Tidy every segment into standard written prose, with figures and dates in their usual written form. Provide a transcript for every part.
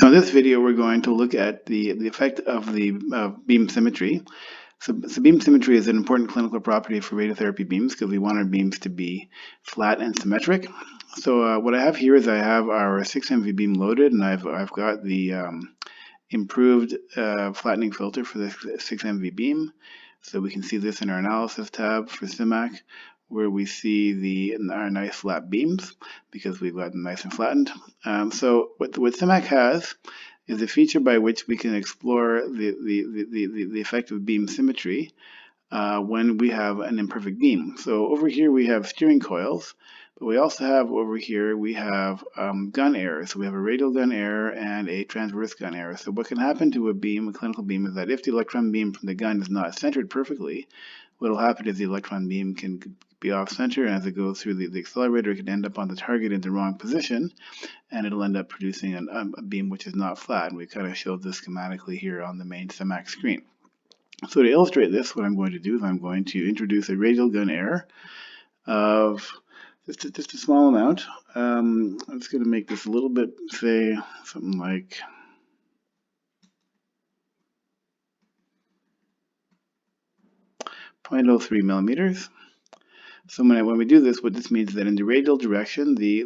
So in this video, we're going to look at the effect of the beam symmetry. So beam symmetry is an important clinical property for radiotherapy beams because we want our beams to be flat and symmetric. So what I have here is I have our 6MV beam loaded, and I've got the improved flattening filter for the 6MV beam. So we can see this in our analysis tab for SIMAC, where we see our nice flat beams because we've got them nice and flattened. So what SIMAC has is a feature by which we can explore the effect of beam symmetry when we have an imperfect beam. So over here we have steering coils, but we also have over here we have gun errors. So we have a radial gun error and a transverse gun error. So what can happen to a beam, a clinical beam, is that if the electron beam from the gun is not centered perfectly, what will happen is the electron beam can be off center, and as it goes through the accelerator, it can end up on the target in the wrong position, and it'll end up producing a beam which is not flat. And we kind of showed this schematically here on the main SIMAC screen. So to illustrate this, what I'm going to do is I'm going to introduce a radial gun error of just a small amount. I'm just going to make this a little bit, say, something like 0.03 millimeters. So when we do this, what this means is that in the radial direction, the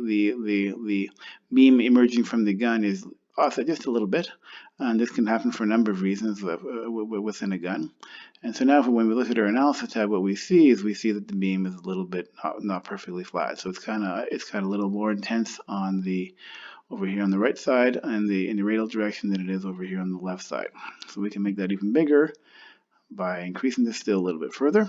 beam emerging from the gun is offset just a little bit, and this can happen for a number of reasons within a gun. And so now when we look at our analysis tab, what we see is that the beam is a little bit not perfectly flat. So it's kind of a little more intense on over here on the right side and in the radial direction than it is over here on the left side. So we can make that even bigger by increasing this still a little bit further.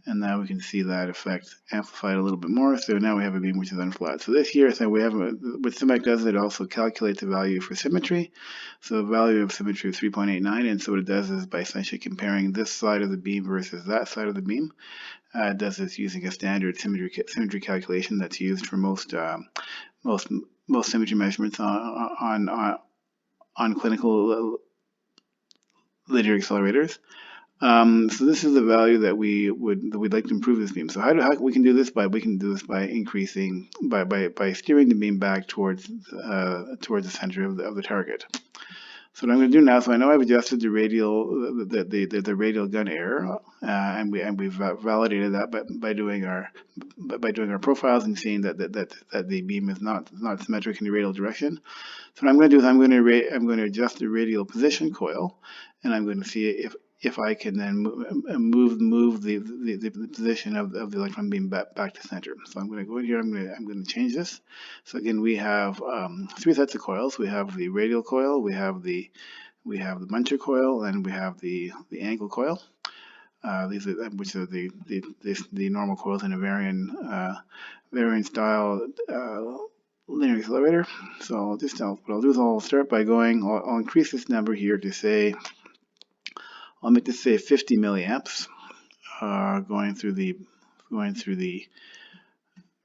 And now we can see that effect amplified a little bit more. So now we have a beam which is unflat. So this here, so we have what SIMAC does, it also calculates the value for symmetry. So the value of symmetry is 3.89. And so what it does is by essentially comparing this side of the beam versus that side of the beam, it does this using a standard symmetry calculation that's used for most symmetry measurements on clinical linear accelerators. So this is the value that we'd like to improve this beam. So how we can do this by increasing by steering the beam back towards the center of the target. So what I'm going to do now, so I know I've adjusted the radial gun error, and we've validated that by doing our profiles and seeing that the beam is not symmetric in the radial direction. So what I'm going to do is I'm going to adjust the radial position coil, and I'm going to see if I can then move the position of the electron beam back to center. So I'm going to go in here. I'm going to change this. So again, we have three sets of coils. We have the radial coil, we have the buncher coil, and we have the angle coil. These are which are the normal coils in a variant style linear accelerator. So what I'll do is I'll start by I'll increase this number here to say. I'll make this say 50 milliamps, going through the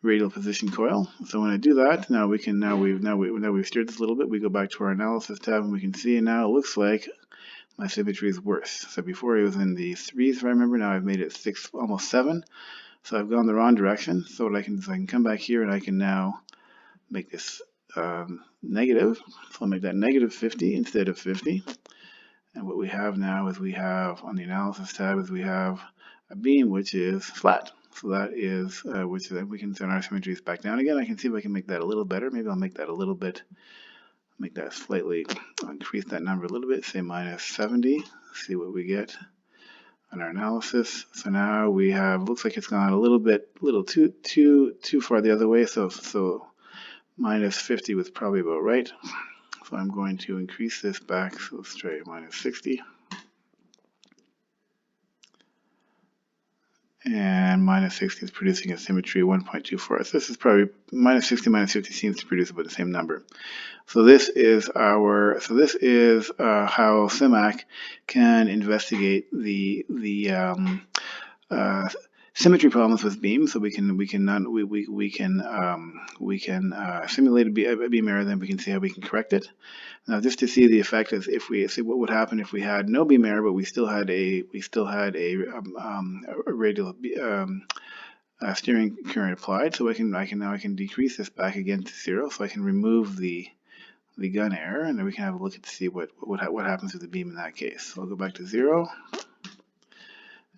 radial position coil. So when I do that, now we've steered this a little bit. We go back to our analysis tab, and we can see now it looks like my symmetry is worse. So before it was in the 3s, if I remember. Now I've made it 6, almost 7. So I've gone the wrong direction. So what I can do is I can come back here, and I can now make this negative. So I'll make that negative 50 instead of 50. And what we have now is on the analysis tab we have a beam which is flat. So that is we can turn our symmetries back down again. I can see if I can make that a little better. Maybe I'll make that a little bit, slightly, increase that number a little bit, say minus 70. See what we get on our analysis. So now we have, looks like it's gone a little too far the other way. So minus 50 was probably about right. So I'm going to increase this back, so let's try minus 60. And minus 60 is producing a symmetry 1.24. So this is probably minus 60 minus 50 seems to produce about the same number. So this is how SIMAC can investigate the symmetry problems with beams. So we can simulate a beam error, then we can see how we can correct it. Now, just to see the effect is if we see what would happen if we had no beam error, but we still had a radial steering current applied. So I can decrease this back again to 0. So I can remove the gun error, and then we can have a look at to see what happens with the beam in that case. So I'll go back to 0.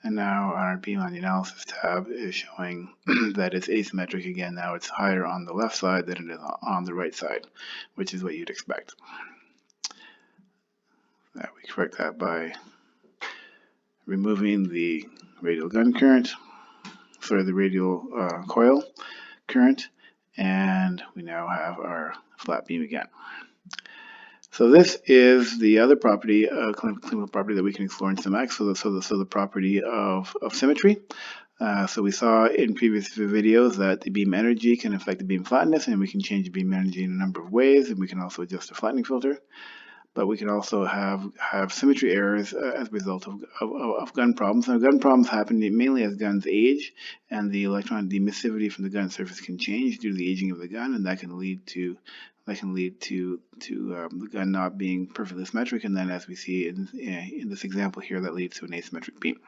And now our beam on the analysis tab is showing that it's asymmetric again. Now it's higher on the left side than it is on the right side, which is what you'd expect. We correct that by removing the radial gun current, the radial coil current, and we now have our flat beam again. So this is the other property, clinical property that we can explore in SymX. So the property of symmetry. So we saw in previous videos that the beam energy can affect the beam flatness, and we can change the beam energy in a number of ways, and we can also adjust the flattening filter. But we can also have symmetry errors as a result of gun problems. Now, gun problems happen mainly as guns age, and the electron emissivity from the gun surface can change due to the aging of the gun, and that can lead to the gun not being perfectly symmetric. And then, as we see in this example here, that leads to an asymmetric beam.